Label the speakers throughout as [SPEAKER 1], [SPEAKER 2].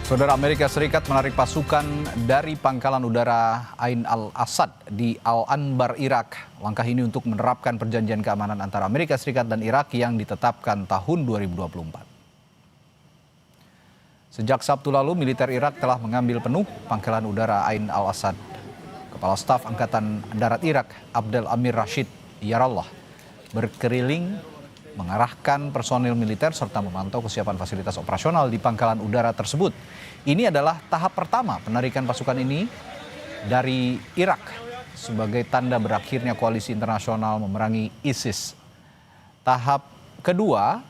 [SPEAKER 1] Saudara, Amerika Serikat menarik pasukan dari pangkalan udara Ain al-Assad di Al-Anbar, Irak. Langkah ini untuk menerapkan perjanjian keamanan antara Amerika Serikat dan Irak yang ditetapkan tahun 2024. Sejak Sabtu lalu, militer Irak telah mengambil penuh pangkalan udara Ain al-Assad. Kepala Staf Angkatan Darat Irak, Abdel Amir Rashid Yarallah, berkeliling mengarahkan personil militer serta memantau kesiapan fasilitas operasional di pangkalan udara tersebut. Ini adalah tahap pertama penarikan pasukan ini dari Irak sebagai tanda berakhirnya koalisi internasional memerangi ISIS. Tahap kedua,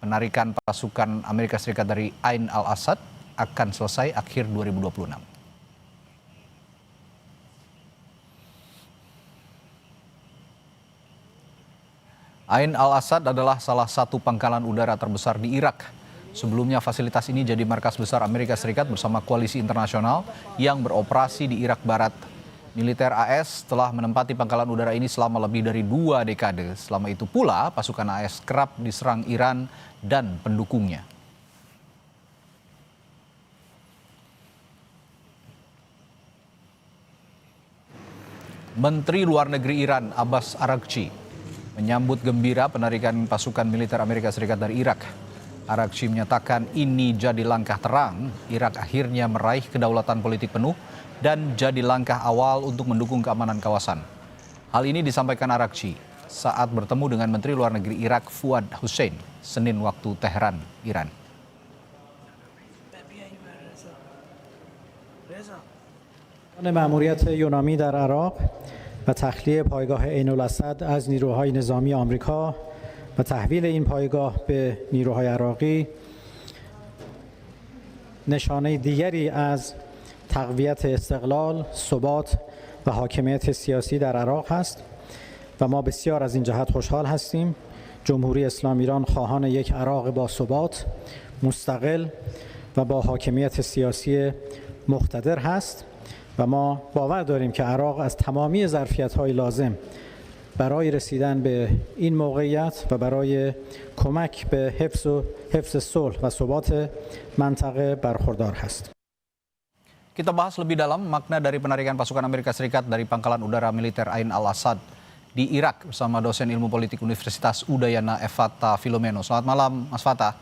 [SPEAKER 1] penarikan pasukan Amerika Serikat dari Ain al-Assad akan selesai akhir 2026. Ain al-Assad adalah salah satu pangkalan udara terbesar di Irak. Sebelumnya fasilitas ini jadi markas besar Amerika Serikat bersama koalisi internasional yang beroperasi di Irak Barat. Militer AS telah menempati pangkalan udara ini selama lebih dari 2 dekade. Selama itu pula pasukan AS kerap diserang Iran dan pendukungnya. Menteri Luar Negeri Iran Abbas Araghchi menyambut gembira penarikan pasukan militer Amerika Serikat dari Irak. Araghchi menyatakan ini jadi langkah terang Irak akhirnya meraih kedaulatan politik penuh dan jadi langkah awal untuk mendukung keamanan kawasan. Hal ini disampaikan Araghchi saat bertemu dengan Menteri Luar Negeri Irak Fuad Hussein, Senin waktu Teheran, Iran.
[SPEAKER 2] مأموریت یونامی در عراق و تخلیه پایگاه عین الاسد از نیروهای نظامی آمریکا و تحویل این پایگاه به نیروهای عراقی نشانه دیگری از تقویت استقلال، ثبات و حاکمیت سیاسی در عراق است و ما بسیار از این جهت خوشحال هستیم. جمهوری اسلامی ایران خواهان یک عراق با ثبات، مستقل و با حاکمیت سیاسی مقتدر هست و ما باور داریم که عراق از تمامی ظرفیت‌های لازم برای رسیدن به این موقعیت و برای کمک به حفظ صلح و ثبات منطقه برخوردار هست.
[SPEAKER 1] Kita bahas lebih dalam makna dari penarikan pasukan Amerika Serikat dari pangkalan udara militer Ain al-Assad di Irak bersama dosen ilmu politik Universitas Udayana F. Fathah Filomeno. Selamat malam, Mas Fathah.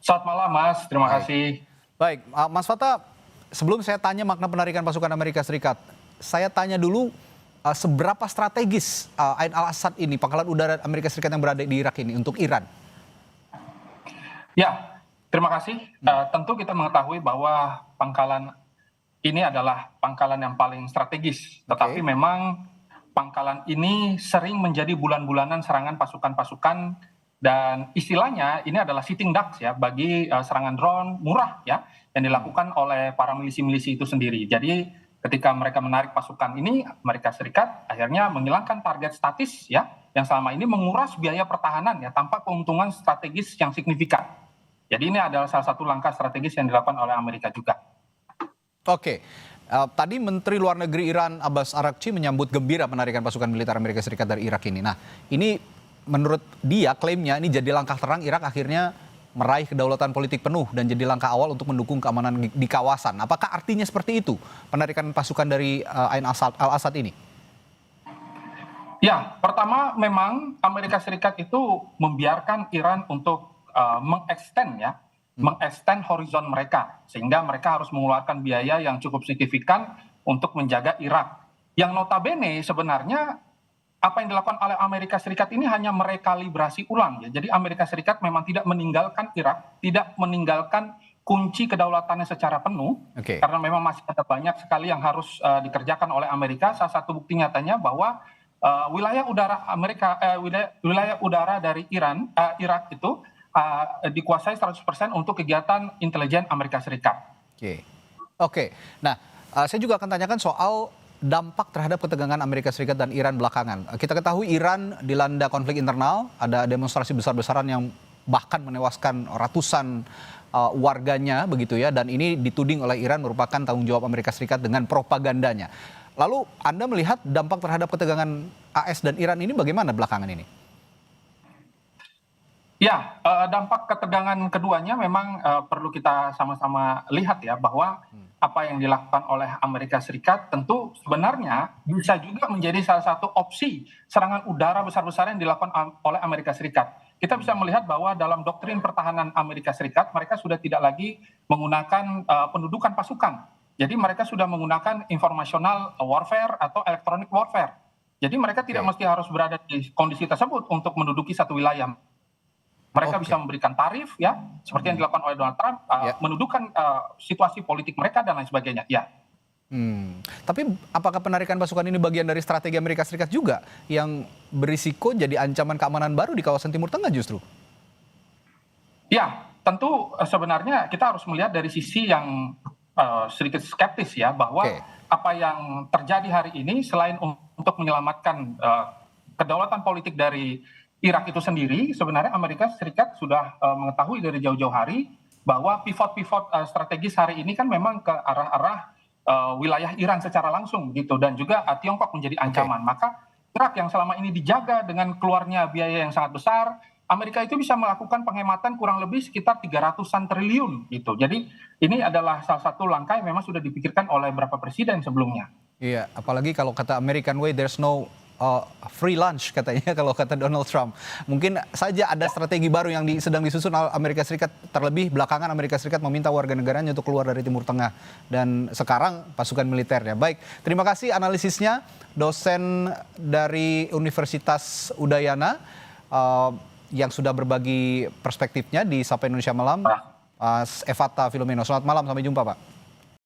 [SPEAKER 3] Selamat malam, Mas. Terima kasih.
[SPEAKER 1] Baik, Mas Fathah, sebelum saya tanya makna penarikan pasukan Amerika Serikat, saya tanya dulu seberapa strategis Ain al-Assad ini, pangkalan udara Amerika Serikat yang berada di Irak ini untuk Iran?
[SPEAKER 3] Ya, terima kasih. Tentu kita mengetahui bahwa pangkalan ini adalah pangkalan yang paling strategis. Tetapi memang pangkalan ini sering menjadi bulan-bulanan serangan pasukan-pasukan dan istilahnya ini adalah sitting ducks ya bagi serangan drone murah ya yang dilakukan oleh para milisi-milisi itu sendiri. Jadi ketika mereka menarik pasukan ini, Amerika Serikat akhirnya menghilangkan target statis ya yang selama ini menguras biaya pertahanan ya tanpa keuntungan strategis yang signifikan. Jadi ini adalah salah satu langkah strategis yang dilakukan oleh Amerika juga.
[SPEAKER 1] Oke, tadi Menteri Luar Negeri Iran Abbas Araghchi menyambut gembira penarikan pasukan militer Amerika Serikat dari Irak ini. Nah, ini menurut dia klaimnya ini jadi langkah terang Irak akhirnya meraih kedaulatan politik penuh dan jadi langkah awal untuk mendukung keamanan di kawasan. Apakah artinya seperti itu penarikan pasukan dari Ain al-Assad ini?
[SPEAKER 3] Ya, pertama memang Amerika Serikat itu membiarkan Iran untuk mengextend horizon mereka sehingga mereka harus mengeluarkan biaya yang cukup signifikan untuk menjaga Irak. Yang notabene sebenarnya apa yang dilakukan oleh Amerika Serikat ini hanya merekalibrasi ulang ya. Jadi Amerika Serikat memang tidak meninggalkan Irak, tidak meninggalkan kunci kedaulatannya secara penuh karena memang masih ada banyak sekali yang harus dikerjakan oleh Amerika. Salah satu bukti nyatanya bahwa wilayah udara dari Irak itu dikuasai 100% untuk kegiatan intelijen Amerika Serikat.
[SPEAKER 1] Oke. Nah, saya juga akan tanyakan soal dampak terhadap ketegangan Amerika Serikat dan Iran belakangan. Kita ketahui Iran dilanda konflik internal, ada demonstrasi besar-besaran yang bahkan menewaskan ratusan warganya begitu ya, dan ini dituding oleh Iran merupakan tanggung jawab Amerika Serikat dengan propagandanya. Lalu Anda melihat dampak terhadap ketegangan AS dan Iran ini bagaimana belakangan ini?
[SPEAKER 3] Ya, dampak ketegangan keduanya memang perlu kita sama-sama lihat ya, bahwa apa yang dilakukan oleh Amerika Serikat tentu sebenarnya bisa juga menjadi salah satu opsi serangan udara besar-besaran yang dilakukan oleh Amerika Serikat. Kita bisa melihat bahwa dalam doktrin pertahanan Amerika Serikat, mereka sudah tidak lagi menggunakan pendudukan pasukan. Jadi mereka sudah menggunakan informational warfare atau electronic warfare. Jadi mereka tidak mesti harus berada di kondisi tersebut untuk menduduki satu wilayah. Mereka bisa memberikan tarif ya, seperti yang dilakukan oleh Donald Trump, mendudukan situasi politik mereka dan lain sebagainya. Ya.
[SPEAKER 1] Tapi apakah penarikan pasukan ini bagian dari strategi Amerika Serikat juga yang berisiko jadi ancaman keamanan baru di kawasan Timur Tengah justru?
[SPEAKER 3] Ya, tentu sebenarnya kita harus melihat dari sisi yang sedikit skeptis ya, bahwa apa yang terjadi hari ini selain untuk menyelamatkan kedaulatan politik dari Irak itu sendiri, sebenarnya Amerika Serikat sudah mengetahui dari jauh-jauh hari bahwa pivot-pivot strategis hari ini kan memang ke arah-arah wilayah Iran secara langsung gitu, dan juga Tiongkok menjadi ancaman. Maka Irak yang selama ini dijaga dengan keluarnya biaya yang sangat besar, Amerika itu bisa melakukan penghematan kurang lebih sekitar 300-an triliun gitu. Jadi ini adalah salah satu langkah yang memang sudah dipikirkan oleh beberapa presiden sebelumnya.
[SPEAKER 1] Iya, apalagi kalau kata American way, there's no free lunch katanya kalau kata Donald Trump. Mungkin saja ada strategi baru yang sedang disusun Amerika Serikat, terlebih belakangan Amerika Serikat meminta warga negaranya untuk keluar dari Timur Tengah dan sekarang pasukan militernya. Baik, terima kasih analisisnya dosen dari Universitas Udayana yang sudah berbagi perspektifnya di Sapa Indonesia Malam, Evata Filomeno. Selamat malam, sampai jumpa Pak.